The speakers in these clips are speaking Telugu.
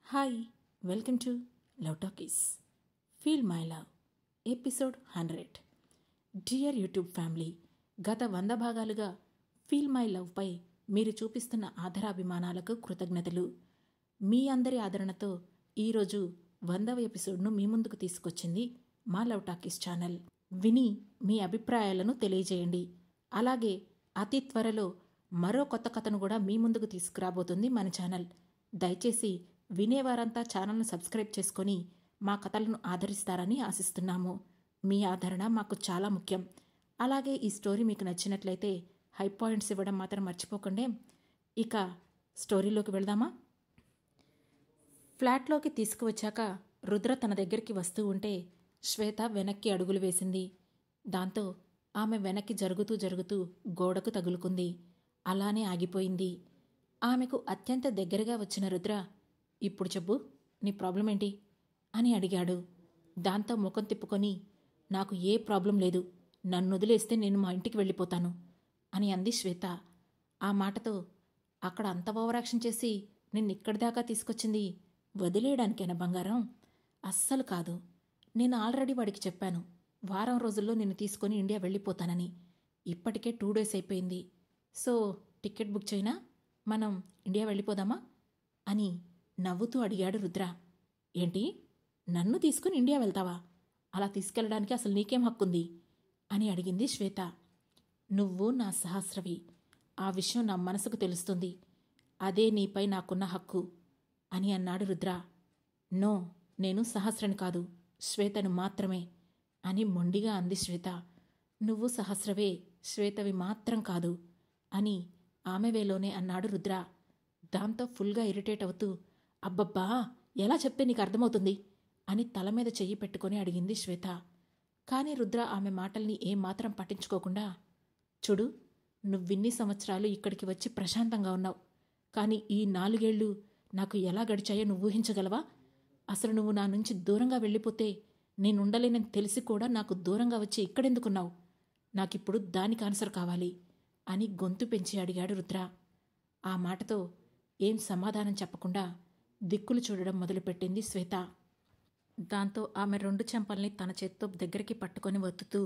Hi, welcome to love talkies feel my love episode 100. Dear YouTube family, గత 100 భాగాలుగా ఫీల్ మై లవ్పై మీరు చూపిస్తున్న ఆదరాభిమానాలకు కృతజ్ఞతలు. మీ అందరి ఆదరణతో ఈరోజు 100వ ఎపిసోడ్ను మీ ముందుకు తీసుకొచ్చింది మా లవ్ టాకీస్ ఛానల్. విని మీ అభిప్రాయాలను తెలియజేయండి. అలాగే అతి త్వరలో మరో కొత్త కథను కూడా మీ ముందుకు తీసుకురాబోతుంది మన ఛానల్. దయచేసి వినేవారంతా ఛానల్ను సబ్స్క్రైబ్ చేసుకొని మా కథలను ఆదరిస్తారని ఆశిస్తున్నాము. మీ ఆదరణ మాకు చాలా ముఖ్యం. అలాగే ఈ స్టోరీ మీకు నచ్చినట్లయితే హై పాయింట్స్ ఇవ్వడం మాత్రం మర్చిపోకండి. ఇక స్టోరీలోకి వెళ్దామా? ఫ్లాట్లోకి తీసుకువచ్చాక రుద్ర తన దగ్గరికి వస్తూ ఉంటే శ్వేత వెనక్కి అడుగులు వేసింది. దాంతో ఆమె వెనక్కి జరుగుతూ గోడకు తగులుకుంది. అలానే ఆగిపోయింది. ఆమెకు అత్యంత దగ్గరగా వచ్చిన రుద్ర, ఇప్పుడు చెప్పు, నీ ప్రాబ్లం ఏంటి అని అడిగాడు. దాంతో ముఖం తిప్పుకొని, నాకు ఏ ప్రాబ్లం లేదు, నన్ను వదిలేస్తే నేను మా ఇంటికి వెళ్ళిపోతాను అని అంది శ్వేత. ఆ మాటతో, అక్కడ అంత ఓవరాక్షన్ చేసి నిన్నిక్కడి దాకా తీసుకొచ్చింది వదిలేయడానికేనా బంగారం? అస్సలు కాదు. నేను ఆల్రెడీ వాడికి చెప్పాను, వారం రోజుల్లో నిన్ను తీసుకొని ఇండియా వెళ్ళిపోతానని. ఇప్పటికే 2 days అయిపోయింది. సో టికెట్ బుక్ చేయనా, మనం ఇండియా వెళ్ళిపోదామా అని నవ్వుతూ అడిగాడు రుద్ర. ఏంటి, నన్ను తీసుకుని ఇండియా వెళ్తావా? అలా తీసుకెళ్ళడానికి అసలు నీకేం హక్కుంది అని అడిగింది శ్వేత. నువ్వు నా సహస్రవి, ఆ విషయం నా మనసుకు తెలుస్తుంది. అదే నీపై నాకున్న హక్కు అని అన్నాడు రుద్ర. నో, నేను సహస్రని కాదు, శ్వేతను మాత్రమే అని మొండిగా అంది శ్వేత. నువ్వు సహస్రవే, శ్వేతవి మాత్రం కాదు అని ఆమె వేలోనే అన్నాడు రుద్ర. దాంతో ఫుల్గా ఇరిటేట్ అవుతూ, అబ్బబ్బా, ఎలా చెప్తే నీకు అర్థమవుతుంది అని తల మీద చెయ్యి పెట్టుకొని అడిగింది శ్వేత. కానీ రుద్ర ఆమె మాటల్ని ఏమాత్రం పట్టించుకోకుండా, చూడు, నువ్విన్ని సంవత్సరాలు ఇక్కడికి వచ్చి ప్రశాంతంగా ఉన్నావు. కానీ ఈ 4 ఏళ్ళు నాకు ఎలా గడిచాయో నువ్వు ఊహించగలవా? అసలు నువ్వు నా నుంచి దూరంగా వెళ్ళిపోతే నేనుండలేనని తెలిసి కూడా నాకు దూరంగా వచ్చి ఇక్కడెందుకున్నావు? నాకిప్పుడు దానికి ఆన్సర్ కావాలి అని గొంతు పెంచి అడిగాడు రుద్ర. ఆ మాటతో ఏం సమాధానం చెప్పకుండా దిక్కులు చూడడం మొదలుపెట్టింది శ్వేత. దాంతో ఆమె 2 చెంపల్ని తన చేత్తో దగ్గరికి పట్టుకొని వత్తుతూ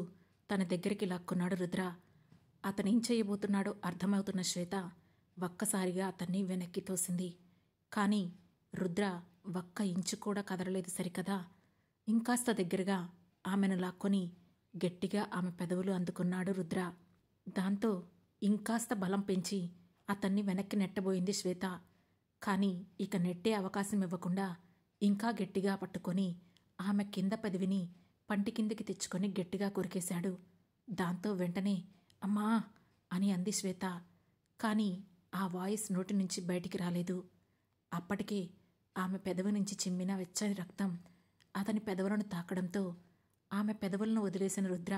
తన దగ్గరికి లాక్కున్నాడు రుద్ర. అతనేం చేయబోతున్నాడో అర్థమవుతున్న శ్వేత ఒక్కసారిగా అతన్ని వెనక్కి తోసింది. కానీ రుద్ర ఒక్క ఇంచు కూడా కదలలేదు సరికదా. ఇంకాస్త దగ్గరగా ఆమెను లాక్కొని గట్టిగా ఆమె పెదవులు అందుకున్నాడు రుద్ర. దాంతో ఇంకాస్త బలం పెంచి అతన్ని వెనక్కి నెట్టబోయింది శ్వేత. కానీ ఇక నెట్టే అవకాశం ఇవ్వకుండా ఇంకా గట్టిగా పట్టుకొని ఆమె కింద పెదవిని పంటి కిందికి తెచ్చుకొని గట్టిగా కొరికేశాడు. దాంతో వెంటనే అమ్మా అని అంది శ్వేత. కానీ ఆ వాయిస్ నోటి నుంచి బయటికి రాలేదు. అప్పటికే ఆమె పెదవి నుంచి చిమ్మిన వెచ్చని రక్తం అతని పెదవులను తాకడంతో ఆమె పెదవులను వదిలేసిన రుద్ర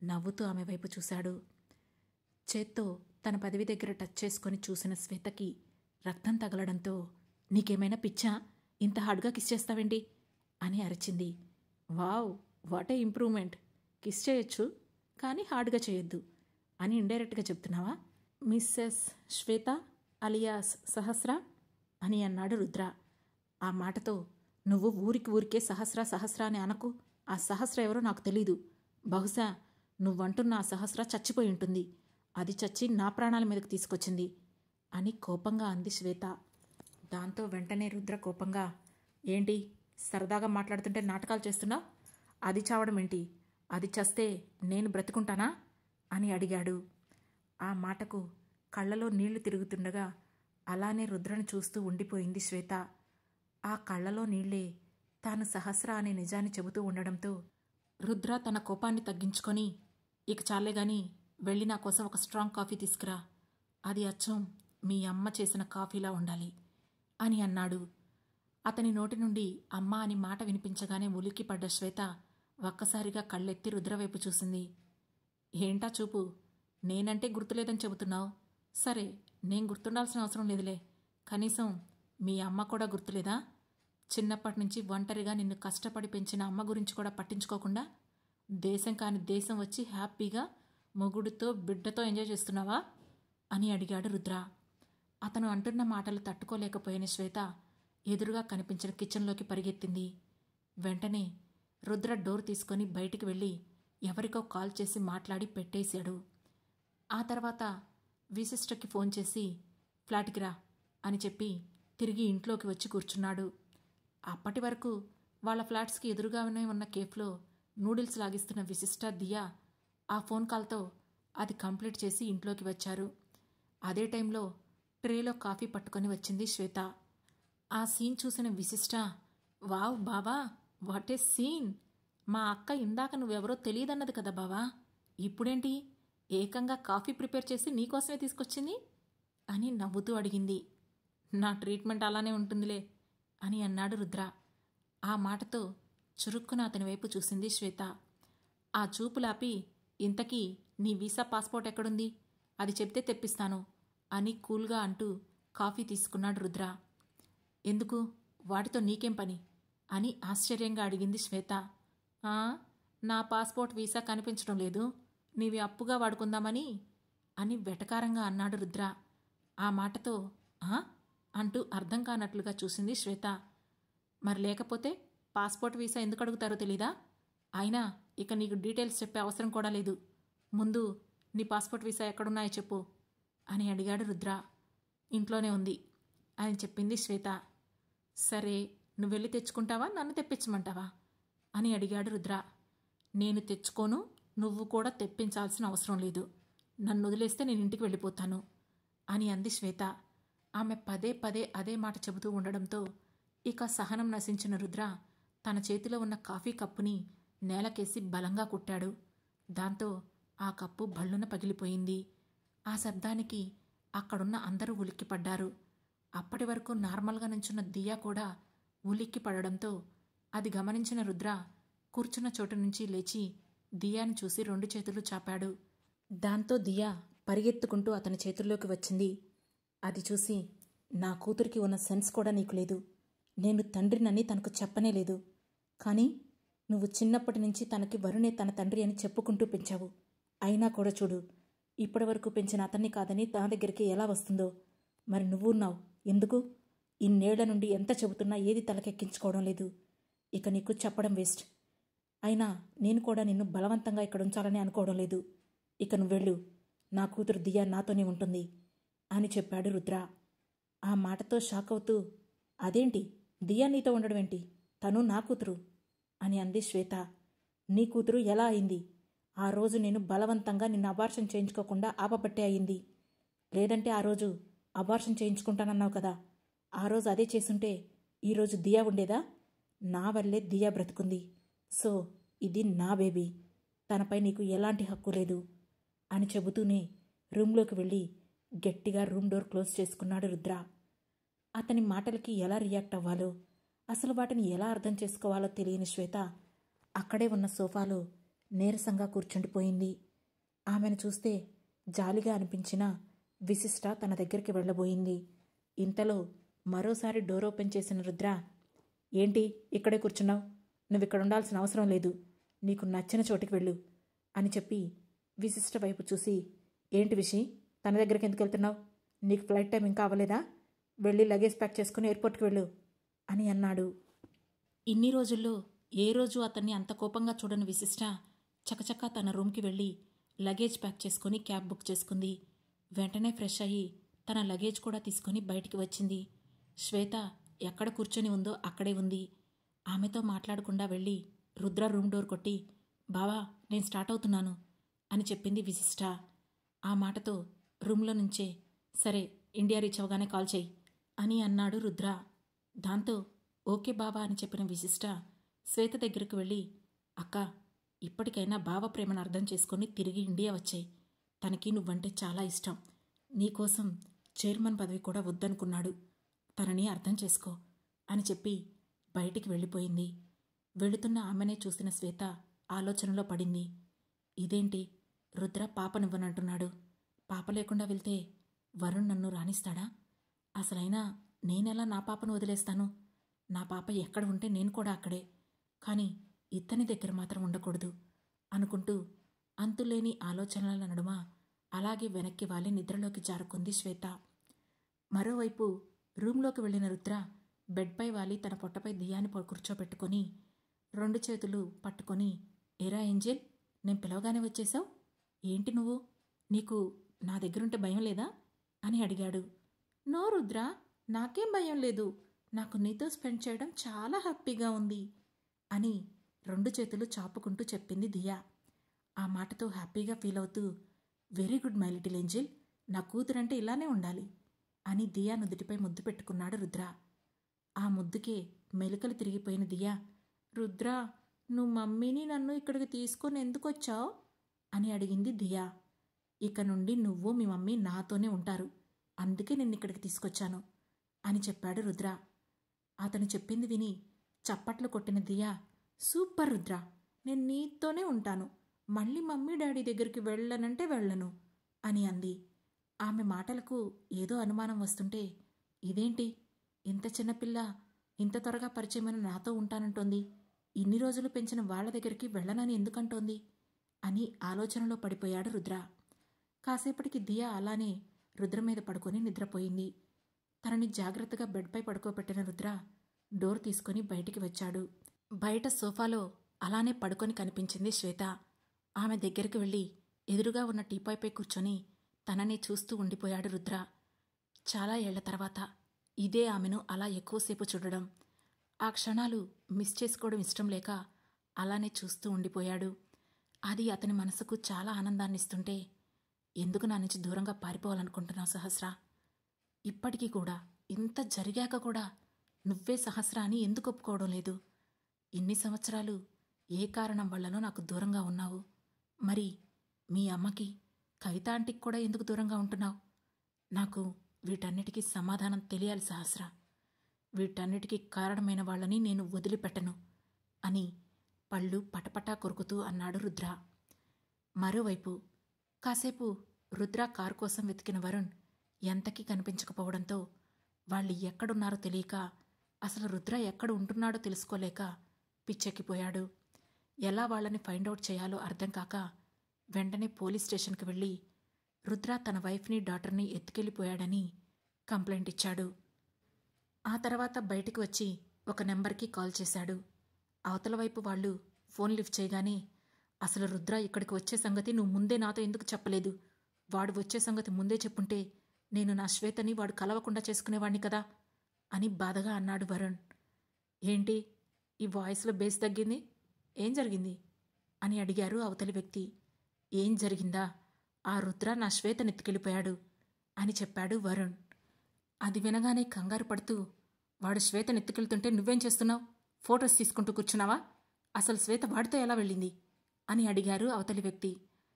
నవ్వుతూ ఆమె వైపు చూశాడు. చేత్తో తన పెదవి దగ్గర టచ్ చేసుకొని చూసిన శ్వేతకి రక్తం తగలడంతో, నీకేమైనా పిచ్చా, ఇంత హార్డ్గా కిస్ చేస్తావేంటి అని అరిచింది. Wow, what a improvement. Kiss చేయొచ్చు కానీ హార్డ్గా చేయొద్దు అని ఇండైరెక్ట్గా చెప్తున్నావా మిస్సెస్ శ్వేత అలియాస్ సహస్ర అని అన్నాడు రుద్ర. ఆ మాటతో, నువ్వు ఊరికే సహస్ర అని అనకు. ఆ సహస్ర ఎవరో నాకు తెలీదు. బహుశా నువ్వంటున్న ఆ సహస్ర చచ్చిపోయి ఉంటుంది. అది చచ్చి నా ప్రాణాల మీదకి తీసుకొచ్చింది అని కోపంగా అంది శ్వేత. దాంతో వెంటనే రుద్ర కోపంగా, ఏంటి సరదాగా మాట్లాడుతుంటే నాటకాలు చేస్తున్నావు? అది చావడం ఏంటి? అది చస్తే నేను బ్రతుకుంటానా అని అడిగాడు. ఆ మాటకు కళ్ళలో నీళ్లు తిరుగుతుండగా అలానే రుద్రను చూస్తూ ఉండిపోయింది శ్వేత. ఆ కళ్ళలో నీళ్లే తాను సహస్ర అనే నిజాన్ని చెబుతూ ఉండడంతో రుద్ర తన కోపాన్ని తగ్గించుకొని, ఇక చాలే గాని వెళ్ళి నా కోసం ఒక స్ట్రాంగ్ కాఫీ తీసుకురా, అది అచ్చం మీ అమ్మ చేసిన కాఫీలా ఉండాలి అని అన్నాడు. అతని నోటి నుండి అమ్మ అని మాట వినిపించగానే ఉలిక్కిపడ్డ శ్వేత ఒక్కసారిగా కళ్ళెత్తి రుద్రవైపు చూసింది. ఏంటా చూపు? నేనంటే గుర్తులేదని చెబుతున్నావు. సరే, నేను గుర్తుండాల్సిన అవసరం లేదులే. కనీసం మీ అమ్మ కూడా గుర్తులేదా? చిన్నప్పటి నుంచి ఒంటరిగా నిన్ను కష్టపడి పెంచిన అమ్మ గురించి కూడా పట్టించుకోకుండా దేశం కాని దేశం వచ్చి హ్యాపీగా మొగుడితో బిడ్డతో ఎంజాయ్ చేస్తున్నావా అని అడిగాడు రుద్ర. అతను అంటున్న మాటలు తట్టుకోలేకపోయిన శ్వేత ఎదురుగా కనిపించిన కిచెన్లోకి పరిగెత్తింది. వెంటనే రుద్ర డోర్ తీసుకొని బయటికి వెళ్ళి ఎవరికో కాల్ చేసి మాట్లాడి పెట్టేశాడు. ఆ తర్వాత విశిష్టకి ఫోన్ చేసి ఫ్లాట్కి రా అని చెప్పి తిరిగి ఇంట్లోకి వచ్చి కూర్చున్నాడు. అప్పటి వరకు వాళ్ళ ఫ్లాట్స్కి ఎదురుగానే ఉన్న కేఫ్లో నూడిల్స్ లాగిస్తున్న విశిష్ట, దియా ఆ ఫోన్ కాల్తో అది కంప్లీట్ చేసి ఇంట్లోకి వచ్చారు. అదే టైంలో ట్రేలో కాఫీ పట్టుకొని వచ్చింది శ్వేత. ఆ సీన్ చూసిన విశిష్ట, వావ్ బావా, వాట్ ఏ సీన్! మా అక్క ఇందాక నువ్వెవరో తెలియదన్నది కదా బావా, ఇప్పుడేంటి ఏకంగా కాఫీ ప్రిపేర్ చేసి నీకోసమే తీసుకొచ్చింది అని నవ్వుతూ అడిగింది. నా ట్రీట్మెంట్ అలానే ఉంటుందిలే అని అన్నాడు రుద్ర. ఆ మాటతో చురుక్కున అతని వైపు చూసింది శ్వేత. ఆ చూపులాపి, ఇంతకీ నీ వీసా పాస్పోర్ట్ ఎక్కడుంది, అది చెప్తే తెప్పిస్తాను అని కూల్గా అంటూ కాఫీ తీసుకున్నాడు రుద్ర. ఎందుకు, వాటితో నీకేం పని అని ఆశ్చర్యంగా అడిగింది శ్వేత. నా పాస్పోర్ట్ వీసా కనిపించడం లేదు, నీవి అప్పుగా వాడుకుందామని అని వెటకారంగా అన్నాడు రుద్ర. ఆ మాటతో అంటూ అర్థం కానట్లుగా చూసింది శ్వేత. మరి లేకపోతే పాస్పోర్ట్ వీసా ఎందుకు అడుగుతారో తెలీదా? అయినా ఇక నీకు డీటెయిల్స్ చెప్పే అవసరం కూడా లేదు. ముందు నీ పాస్పోర్ట్ వీసా ఎక్కడున్నాయో చెప్పు అని అడిగాడు రుద్ర. ఇంట్లోనే ఉంది అని చెప్పింది శ్వేత. సరే, నువ్వు వెళ్ళి తెచ్చుకుంటావా, నన్ను తెప్పించమంటావా అని అడిగాడు రుద్ర. నేను తెచ్చుకోను, నువ్వు కూడా తెప్పించాల్సిన అవసరం లేదు. నన్ను వదిలేస్తే నేను ఇంటికి వెళ్ళిపోతాను అని అంది శ్వేత. ఆమె పదే పదే అదే మాట చెబుతూ ఉండడంతో ఇక సహనం నశించిన రుద్ర తన చేతిలో ఉన్న కాఫీ కప్పుని నేలకేసి బలంగా కుట్టాడు. దాంతో ఆ కప్పు భళ్ళున పగిలిపోయింది. ఆ శబ్దానికి అక్కడున్న అందరూ ఉలిక్కిపడ్డారు. అప్పటి వరకు నార్మల్గా నుంచున్న దియా కూడా ఉలిక్కి పడడంతో అది గమనించిన రుద్ర కూర్చున్న చోటు నుంచి లేచి దియాని చూసి 2 చేతులు చాపాడు. దాంతో దియా పరిగెత్తుకుంటూ అతని చేతుల్లోకి వచ్చింది. అది చూసి, నా కూతురికి ఉన్న సెన్స్ కూడా నీకు లేదు. నేను తండ్రినని తనకు చెప్పనే లేదు. కానీ నువ్వు చిన్నప్పటి నుంచి తనకి వరుణే తన తండ్రి అని చెప్పుకుంటూ పెంచావు. అయినా కూడా చూడు, ఇప్పటి వరకు పెంచిన అతన్ని కాదని నా దగ్గరికి ఎలా వస్తుందో. మరి నువ్వున్నావు ఎందుకు? ఇన్నేళ్ల నుండి ఎంత చెబుతున్నా ఏది తలకెక్కించుకోవడం లేదు. ఇక నీకు చెప్పడం వేస్ట్. అయినా నేను కూడా నిన్ను బలవంతంగా ఇక్కడ ఉంచాలని అనుకోవడం లేదు. ఇక నువ్వెళ్ళు, నా కూతురు దియా నాతోనే ఉంటుంది అని చెప్పాడు రుద్ర. ఆ మాటతో షాక్ అవుతూ, అదేంటి, దియా నీతో ఉండడం ఏంటి, తను నా కూతురు అని అంది శ్వేత. నీ కూతురు ఎలా అయింది? ఆ రోజు నేను బలవంతంగా నిన్ను అబార్షన్ చేయించుకోకుండా ఆపబట్టే అయింది. లేదంటే ఆ రోజు అబార్షన్ చేయించుకుంటానన్నావు కదా, ఆ రోజు అదే చేసుంటే ఈరోజు దియా ఉండేదా? నా వల్లే దియా బ్రతుకుంది. సో ఇది నా బేబీ, తనపై నీకు ఎలాంటి హక్కు లేదు అని చెబుతూనే రూమ్లోకి వెళ్ళి గట్టిగా రూమ్ డోర్ క్లోజ్ చేసుకున్నాడు రుద్ర. అతని మాటలకి ఎలా రియాక్ట్ అవ్వాలో, అసలు వాటిని ఎలా అర్థం చేసుకోవాలో తెలియని శ్వేత అక్కడే ఉన్న సోఫాలో నీరసంగా కూర్చుండిపోయింది. ఆమెను చూస్తే జాలిగా అనిపించినా విశిష్ట తన దగ్గరికి వెళ్ళబోయింది. ఇంతలో మరోసారి డోర్ ఓపెన్ చేసిన రుద్ర, ఏంటి ఇక్కడే కూర్చున్నావు? నువ్విక్కడ ఉండాల్సిన అవసరం లేదు, నీకు నచ్చిన చోటికి వెళ్ళు అని చెప్పి విశిష్ట వైపు చూసి, ఏంటి విషి, తన దగ్గరికి ఎందుకు వెళ్తున్నావు? నీకు ఫ్లైట్ టైం ఇంకా అవ్వలేదా? వెళ్ళి లగేజ్ ప్యాక్ చేసుకుని ఎయిర్పోర్ట్కి వెళ్ళు అని అన్నాడు. ఇన్ని రోజుల్లో ఏ రోజు అతన్ని అంత కోపంగా చూడని విశిష్ట చకచకా తన రూమ్కి వెళ్ళి లగేజ్ ప్యాక్ చేసుకుని క్యాబ్ బుక్ చేసుకుంది. వెంటనే ఫ్రెష్ అయ్యి తన లగేజ్ కూడా తీసుకుని బయటికి వచ్చింది. శ్వేత ఎక్కడ కూర్చొని ఉందో అక్కడే ఉంది. ఆమెతో మాట్లాడకుండా వెళ్ళి రుద్ర రూమ్ డోర్ కొట్టి, బావా నేను స్టార్ట్ అవుతున్నాను అని చెప్పింది విశిష్ట. ఆ మాటతో రూమ్లో నుంచే, సరే ఇండియా రీచ్ అవగానే కాల్ చేయి అని అన్నాడు రుద్ర. దాంతో ఓకే బావా అని చెప్పిన విశిష్ట శ్వేత దగ్గరకు వెళ్ళి, అక్క ఇప్పటికైనా బావ ప్రేమను అర్థం చేసుకొని తిరిగి ఇండియా వచ్చాయి. తనకి నువ్వంటే చాలా ఇష్టం. నీకోసం చైర్మన్ పదవి కూడా వద్దనుకున్నాడు. తనని అర్థం చేసుకో అని చెప్పి బయటికి వెళ్ళిపోయింది. వెళుతున్న ఆమెనే చూసిన శ్వేత ఆలోచనలో పడింది. ఇదేంటి, రుద్ర పాపనివ్వనంటున్నాడు. పాప లేకుండా వెళ్తే వరుణ్ నన్ను రాణిస్తాడా? అసలైనా నేనెలా నా పాపను వదిలేస్తాను? నా పాప ఎక్కడ ఉంటే నేను కూడా అక్కడే, కానీ ఇతని దగ్గర మాత్రం ఉండకూడదు అనుకుంటూ అంతులేని ఆలోచనల నడుమ అలాగే వెనక్కి వాలి నిద్రలోకి జారుకుంది శ్వేత. మరోవైపు రూంలోకి వెళ్ళిన రుద్ర బెడ్పై వాలి తన పొట్టపై దియాని కూర్చోపెట్టుకొని 2 చేతులు పట్టుకొని, ఏరా ఏంజెల్, నేను పిలవగానే వచ్చేశావు? ఏంటి నువ్వు? నీకు నా దగ్గరుంటే భయం లేదా అని అడిగాడు. నో రుద్ర, నాకేం భయం లేదు. నాకు నీతో స్పెండ్ చేయడం చాలా హ్యాపీగా ఉంది అని 2 చేతులు చాపుకుంటూ చెప్పింది దియా. ఆ మాటతో హ్యాపీగా ఫీల్ అవుతూ, very good my little Angel, నా కూతురంటే ఇలానే ఉండాలి అని దియా నుదుటిపై ముద్దు పెట్టుకున్నాడు రుద్ర. ఆ ముద్దుకే మెలికలు తిరిగిపోయిన దియా, రుద్ర, నువ్వు మమ్మీని నన్ను ఇక్కడికి తీసుకొని ఎందుకొచ్చావు అని అడిగింది దియా. ఇక నుండి నువ్వు మీ మమ్మీ నాతోనే ఉంటారు, అందుకే నిన్ను ఇక్కడికి తీసుకొచ్చాను అని చెప్పాడు రుద్ర. అతను చెప్పింది విని చప్పట్లు కొట్టిన దియా, సూపర్ రుద్ర, నేను నీతోనే ఉంటాను, మళ్ళీ మమ్మీ డాడీ దగ్గరికి వెళ్ళనంటే వెళ్ళను అని అంది. ఆమె మాటలకు ఏదో అనుమానం వస్తుంటే, ఇదేంటి ఇంత చిన్నపిల్ల ఇంత త్వరగా పరిచయమైన నాతో ఉంటానంటోంది, ఇన్ని రోజులు పెంచిన వాళ్ల దగ్గరికి వెళ్ళనని ఎందుకంటోంది అని ఆలోచనలో పడిపోయాడు రుద్ర. కాసేపటికి దియా అలానే రుద్ర మీద పడుకొని నిద్రపోయింది. తనని జాగ్రత్తగా బెడ్పై పడుకోబెట్టిన రుద్ర డోర్ తీసుకుని బయటికి వచ్చాడు. బయట సోఫాలో అలానే పడుకొని కనిపించింది శ్వేత. ఆమె దగ్గరికి వెళ్ళి ఎదురుగా ఉన్న టీపాయ్పై కూర్చొని తననే చూస్తూ ఉండిపోయాడు రుద్ర. చాలా ఏళ్ల తర్వాత ఇదే ఆమెను అలా ఎక్కువసేపు చూడడం, ఆ క్షణాలు మిస్ చేసుకోవడం ఇష్టం లేక అలానే చూస్తూ ఉండిపోయాడు. అది అతని మనసుకు చాలా ఆనందాన్నిస్తుంటే, ఎందుకు నా నుంచి దూరంగా పారిపోవాలనుకుంటున్నావు సహస్ర? ఇప్పటికీ కూడా, ఇంత జరిగాక కూడా నువ్వే సహస్ర అని ఎందుకు ఒప్పుకోవడం లేదు? ఇన్ని సంవత్సరాలు ఏ కారణం వల్లనో నాకు దూరంగా ఉన్నావు. మరి మీ అమ్మకి, కవిత ఆంటీకి కూడా ఎందుకు దూరంగా ఉంటున్నావు? నాకు వీటన్నిటికీ సమాధానం తెలియాలి సహస్ర. వీటన్నిటికీ కారణమైన వాళ్ళని నేను వదిలిపెట్టను అని పళ్ళు పటపటా కొరుకుతూ అన్నాడు రుద్ర. మరోవైపు కాసేపు రుద్ర కారు కోసం వెతికిన వరుణ్ ఎంతకీ కనిపించకపోవడంతో వాళ్ళు ఎక్కడున్నారో తెలియక, అసలు రుద్ర ఎక్కడ ఉంటున్నాడో తెలుసుకోలేక పిచ్చెక్కిపోయాడు. ఎలా వాళ్ళని ఫైండౌట్ చేయాలో అర్థం కాక వెంటనే పోలీస్ స్టేషన్కి వెళ్ళి రుద్ర తన వైఫ్ని డాటర్ని ఎత్తుకెళ్ళిపోయాడని కంప్లైంట్ ఇచ్చాడు. ఆ తర్వాత బయటికి వచ్చి ఒక నెంబర్కి కాల్ చేశాడు. అవతల వైపు వాళ్ళు ఫోన్ లిఫ్ట్ చేయగానే, అసలు రుద్ర ఇక్కడికి వచ్చే సంగతి నువ్వు ముందే నాతో ఎందుకు చెప్పలేదు? వాడు వచ్చే సంగతి ముందే చెప్పుంటే నేను నా శ్వేతని వాడు కలవకుండా చేసుకునేవాణ్ణి కదా అని బాధగా అన్నాడు వరుణ్. ఏంటి ఈ వాయిస్లో బేస్ తగ్గింది? ఏం జరిగింది అని అడిగారు అవతలి వ్యక్తి. ఏం జరిగిందా? ఆ రుద్ర నా శ్వేతని ఎత్తుకెళ్ళిపోయాడు అని చెప్పాడు వరుణ్. అది వినగానే కంగారు పడుతూ, వాడు శ్వేతని ఎత్తుకెళ్తుంటే నువ్వేం చేస్తున్నావు? ఫొటోస్ తీసుకుంటూ కూర్చున్నావా? అసలు శ్వేత వాడితో ఎలా వెళ్ళింది అని అడిగారు అవతలి వ్యక్తి.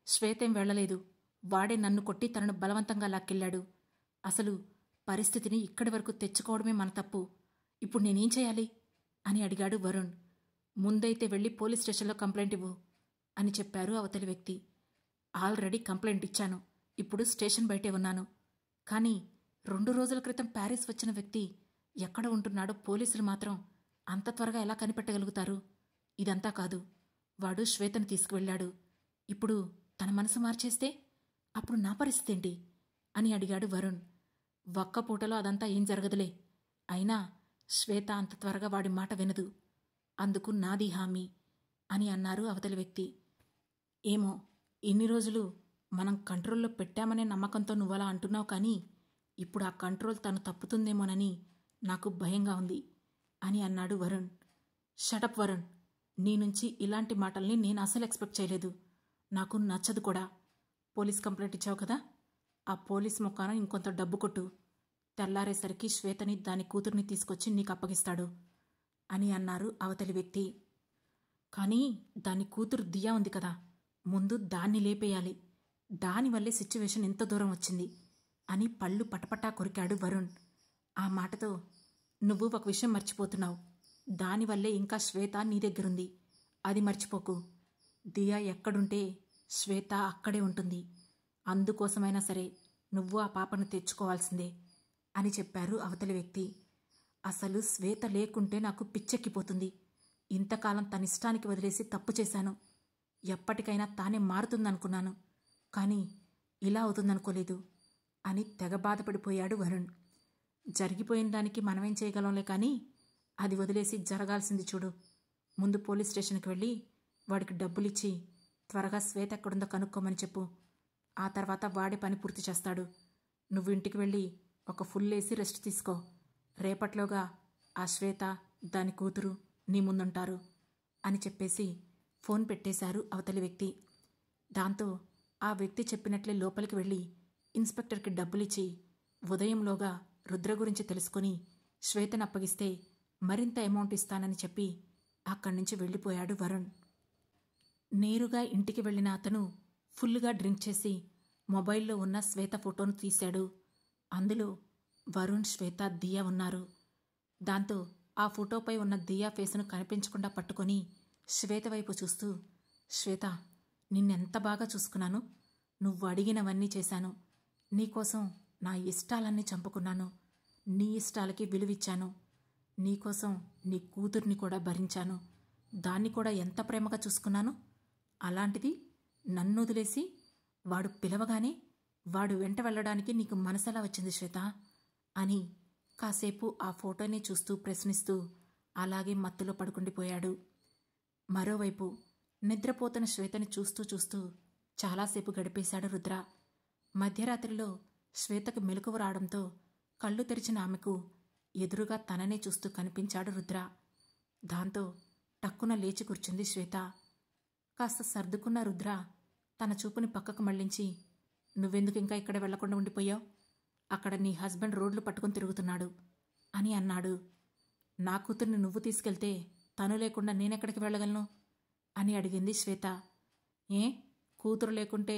శ్వేతేం వెళ్లలేదు, వాడే నన్ను కొట్టి తనను బలవంతంగా లాక్కెళ్ళాడు. అసలు పరిస్థితిని ఇక్కడి వరకు తెచ్చుకోవడమే మన తప్పు. ఇప్పుడు నేనేం చేయాలి అని అడిగాడు వరుణ్. ముందైతే వెళ్ళి పోలీస్ స్టేషన్లో కంప్లైంట్ ఇవ్వు అని చెప్పారు అవతలి వ్యక్తి. ఆల్రెడీ కంప్లైంట్ ఇచ్చాను, ఇప్పుడు స్టేషన్ బయటే ఉన్నాను. కానీ 2 రోజుల క్రితం ప్యారిస్ వచ్చిన వ్యక్తి ఎక్కడ ఉంటున్నాడో పోలీసులు మాత్రం అంత త్వరగా ఎలా కనిపెట్టగలుగుతారు? ఇదంతా కాదు, వాడు శ్వేతను తీసుకువెళ్ళాడు. ఇప్పుడు తన మనసు మార్చేస్తే అప్పుడు నా పరిస్థితి ఏంటి అని అడిగాడు వరుణ్. ఒక్క పూటలో అదంతా ఏం జరగదులే. అయినా శ్వేత అంత త్వరగా వాడి మాట వినదు, అందుకు నాది హామీ అని అన్నారు అవతలి వ్యక్తి. ఏమో, ఇన్ని రోజులు మనం కంట్రోల్లో పెట్టామనే నమ్మకంతో నువ్వలా అంటున్నావు, కానీ ఇప్పుడు ఆ కంట్రోల్ తను తప్పుతుందేమోనని నాకు భయంగా ఉంది అని అన్నాడు వరుణ్. షటప్ వరుణ్, నీ నుంచి ఇలాంటి మాటల్ని నేను అసలు ఎక్స్పెక్ట్ చేయలేదు. నాకు నచ్చదు కూడా. పోలీస్ కంప్లైంట్ ఇచ్చావు కదా, ఆ పోలీస్ మొక్కాన ఇంకొంత డబ్బు కొట్టు. తెల్లారేసరికి శ్వేతని దాని కూతుర్ని తీసుకొచ్చి నీకు అప్పగిస్తాడు అని అన్నారు అవతలి వ్యక్తి. కానీ దాని కూతురు దియా ఉంది కదా, ముందు దాన్ని లేపేయాలి. దానివల్లే సిచ్యువేషన్ ఎంత దూరం వచ్చింది అని పళ్ళు పటపటా కొరికాడు వరుణ్. ఆ మాటతో, నువ్వు ఒక విషయం మర్చిపోతున్నావు. దానివల్లే ఇంకా శ్వేత నీ దగ్గరుంది, అది మర్చిపోకు. దియా ఎక్కడుంటే శ్వేత అక్కడే ఉంటుంది. అందుకోసమైనా సరే నువ్వు ఆ పాపను తెచ్చుకోవాల్సిందే అని చెప్పారు అవతలి వ్యక్తి. అసలు శ్వేత లేకుంటే నాకు పిచ్చెక్కిపోతుంది. ఇంతకాలం తన ఇష్టానికి వదిలేసి తప్పు చేశాను. ఎప్పటికైనా తానే మారుతుందనుకున్నాను, కానీ ఇలా అవుతుందనుకోలేదు అని తెగ బాధపడిపోయాడు వరుణ్. జరిగిపోయిన దానికి మనమేం చేయగలంలే కానీ అది వదిలేసి జరగాల్సింది చూడు. ముందు పోలీస్ స్టేషన్కి వెళ్ళి వాడికి డబ్బులిచ్చి త్వరగా శ్వేత ఎక్కడుందో కనుక్కోమని చెప్పు. ఆ తర్వాత వాడే పని పూర్తి చేస్తాడు. నువ్వు ఇంటికి వెళ్ళి ఒక ఫుల్ వేసి రెస్ట్ తీసుకో. రేపట్లోగా ఆ శ్వేత దాని కూతురు నీ ముందుంటారు అని చెప్పేసి ఫోన్ పెట్టేశారు అవతలి వ్యక్తి. దాంతో ఆ వ్యక్తి చెప్పినట్లే లోపలికి వెళ్ళి ఇన్స్పెక్టర్కి డబ్బులిచ్చి ఉదయంలోగా రుద్ర గురించి తెలుసుకుని శ్వేతను అప్పగిస్తే మరింత అమౌంట్ ఇస్తానని చెప్పి అక్కడి నుంచి వెళ్ళిపోయాడు వరుణ్. నేరుగా ఇంటికి వెళ్ళిన అతను ఫుల్గా డ్రింక్ చేసి మొబైల్లో ఉన్న శ్వేత ఫోటోను తీశాడు. అందులో వరుణ్, శ్వేత, దియా ఉన్నారు. దాంతో ఆ ఫోటోపై ఉన్న దియా ఫేస్ను కనిపించకుండా పట్టుకొని శ్వేత వైపు చూస్తూ, శ్వేత, నిన్నెంత బాగా చూసుకున్నాను. నువ్వు అడిగినవన్నీ చేశాను. నీకోసం నా ఇష్టాలన్నీ చంపుకున్నాను. నీ ఇష్టాలకి విలువిచ్చాను. నీకోసం నీ కూతుర్ని కూడా భరించాను. దాన్ని కూడా ఎంత ప్రేమగా చూసుకున్నాను. అలాంటిది నన్ను వదిలేసి వాడు పిలవగానే వాడు వెంట వెళ్ళడానికి నీకు మనసెలా వచ్చింది శ్వేత అని కాసేపు ఆ ఫోటోని చూస్తూ ప్రశ్నిస్తూ అలాగే మత్తులో పడుకుండిపోయాడు. మరోవైపు నిద్రపోతున్న శ్వేతని చూస్తూ చూస్తూ చాలాసేపు గడిపేశాడు రుద్ర. మధ్యరాత్రిలో శ్వేతకు మెలకువ రావడంతో కళ్ళు తెరిచిన ఆమెకు ఎదురుగా తననే చూస్తూ కనిపించాడు రుద్ర. దాంతో టక్కున లేచి కూర్చుంది శ్వేత. కాస్త సర్దుకున్న రుద్ర తన చూపుని పక్కకు మళ్లించి, నువ్వెందుకు ఇంకా ఇక్కడ వెళ్లకుండా ఉండిపోయావు? అక్కడ నీ హస్బెండ్ రోడ్లు పట్టుకుని తిరుగుతున్నాడు అని అన్నాడు. నా కూతుర్ని నువ్వు తీసుకెళ్తే తను లేకుండా నేనెక్కడికి వెళ్ళగలను అని అడిగింది శ్వేత. ఏ, కూతురు లేకుంటే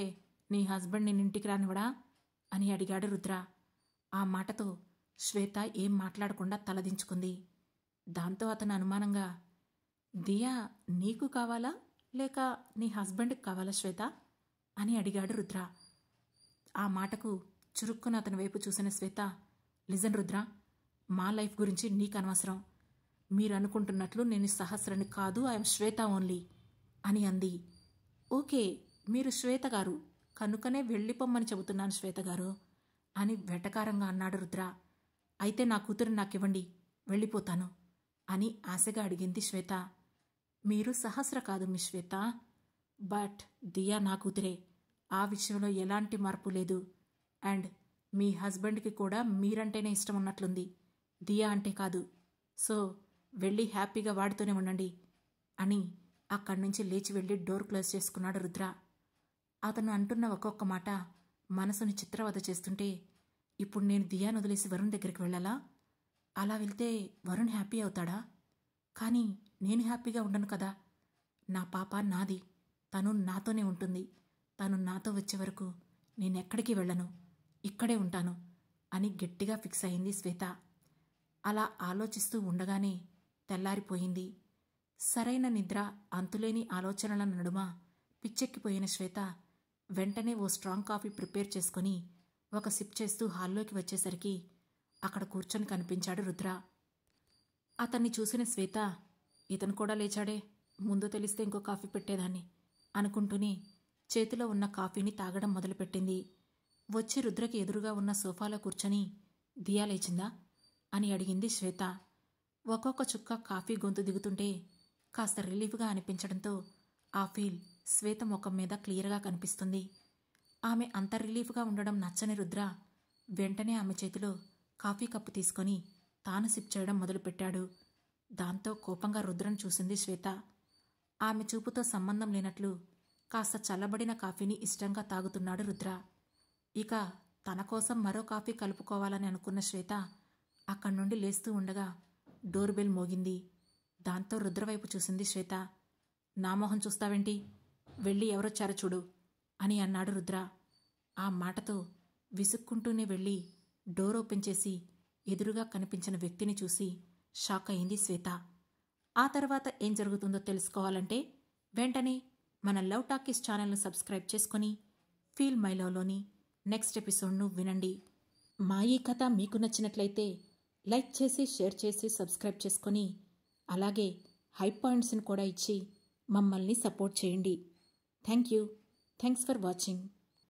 నీ హస్బెండ్ నేను ఇంటికి రానివడా అని అడిగాడు రుద్ర. ఆ మాటతో శ్వేత ఏం మాట్లాడకుండా తలదించుకుంది. దాంతో అతను అనుమానంగా, దియా నీకు కావాలా లేక నీ హస్బెండ్కి కావాలా శ్వేత అని అడిగాడు రుద్ర. ఆ మాటకు చురుక్కున అతని వైపు చూసిన శ్వేత, లిజన్ రుద్ర, మా లైఫ్ గురించి నీకు అనవసరం. మీరు అనుకుంటున్నట్లు నేను సహస్రని కాదు, ఐఎమ్ శ్వేత ఓన్లీ అని అంది. ఓకే, మీరు శ్వేత గారు కనుకనే వెళ్ళిపోమ్మని చెబుతున్నాను శ్వేత గారు అని వెటకారంగా అన్నాడు రుద్ర. అయితే నా కూతురు నాకివ్వండి, వెళ్ళిపోతాను అని ఆశగా అడిగింది శ్వేత. మీరు సహస్ర కాదు మీ శ్వేత, బట్ దియా నా కూతురే. ఆ విషయంలో ఎలాంటి మార్పు లేదు. అండ్ మీ హస్బెండ్కి కూడా మీరంటేనే ఇష్టం ఉన్నట్లుంది, దియా అంటే కాదు. సో వెళ్ళి హ్యాపీగా వాడితోనే ఉండండి అని అక్కడి నుంచి లేచి వెళ్ళి డోర్ క్లోజ్ చేసుకున్నాడు రుద్ర. అతను అంటున్న ఒక్కొక్క మాట మనసుని చిత్రవద చేస్తుంటే, ఇప్పుడు నేను దియాను వదిలేసి వరుణ్ దగ్గరికి వెళ్ళాలా? అలా వెళ్తే వరుణ్ హ్యాపీ అవుతాడా? కానీ నేను హ్యాపీగా ఉండను కదా. నా పాప నాది, తను నాతోనే ఉంటుంది. తను నాతో వచ్చే వరకు నేనెక్కడికి వెళ్ళను, ఇక్కడే ఉంటాను అని గట్టిగా ఫిక్స్ అయింది శ్వేత. అలా ఆలోచిస్తూ ఉండగానే తెల్లారిపోయింది. సరైన నిద్ర, అంతులేని ఆలోచనల నడుమ పిచ్చెక్కిపోయిన శ్వేత వెంటనే ఓ స్ట్రాంగ్ కాఫీ ప్రిపేర్ చేసుకుని ఒక సిప్ చేస్తూ హాల్లోకి వచ్చేసరికి అక్కడ కూర్చొని కనిపించాడు రుద్ర. అతన్ని చూసిన శ్వేత, ఇతను కూడా లేచాడే, ముందు తెలిస్తే ఇంకో కాఫీ పెట్టేదాన్ని అనుకుంటూనే చేతిలో ఉన్న కాఫీని తాగడం మొదలుపెట్టింది. వచ్చి రుద్రకి ఎదురుగా ఉన్న సోఫాలో కూర్చొని, దియా లేచిందా అని అడిగింది శ్వేత. ఒక్కొక్క చుక్క కాఫీ గొంతు దిగుతుంటే కాస్త రిలీఫ్గా అనిపించడంతో ఆ ఫీల్ శ్వేత ముఖం మీద క్లియర్గా కనిపిస్తుంది. ఆమె అంత రిలీఫ్గా ఉండడం నచ్చని రుద్ర వెంటనే ఆమె చేతిలో కాఫీ కప్పు తీసుకొని తాను సిప్ చేయడం మొదలుపెట్టాడు. దాంతో కోపంగా రుద్రను చూసింది శ్వేత. ఆమె చూపుతో సంబంధం లేనట్లు కాస్త చల్లబడిన కాఫీని ఇష్టంగా తాగుతున్నాడు రుద్ర. ఇక తన కోసం మరో కాఫీ కలుపుకోవాలని అనుకున్న శ్వేత అక్కడి నుండి లేస్తూ ఉండగా డోర్ బెల్ మోగింది. దాంతో రుద్రవైపు చూసింది శ్వేత. నా మొహం చూస్తావేంటి, వెళ్ళి ఎవరొచ్చారో చూడు అని అన్నాడు రుద్ర. ఆ మాటతో విసుక్కుంటూనే వెళ్ళి డోర్ ఓపెన్ చేసి ఎదురుగా కనిపించిన వ్యక్తిని చూసి షాక్ అయింది శ్వేత. ఆ తర్వాత ఏం జరుగుతుందో తెలుసుకోవాలంటే వెంటనే మన లవ్ టాకీస్ ఛానల్ను సబ్స్క్రైబ్ చేసుకొని ఫీల్ మై లవ్లోని నెక్స్ట్ ఎపిసోడ్ను వినండి. మా ఈ కథ మీకు నచ్చినట్లయితే లైక్ చేసి, షేర్ చేసి, సబ్స్క్రైబ్ చేసుకొని అలాగే హై పాయింట్స్ని కూడా ఇచ్చి మమ్మల్ని సపోర్ట్ చేయండి. Thanks for watching.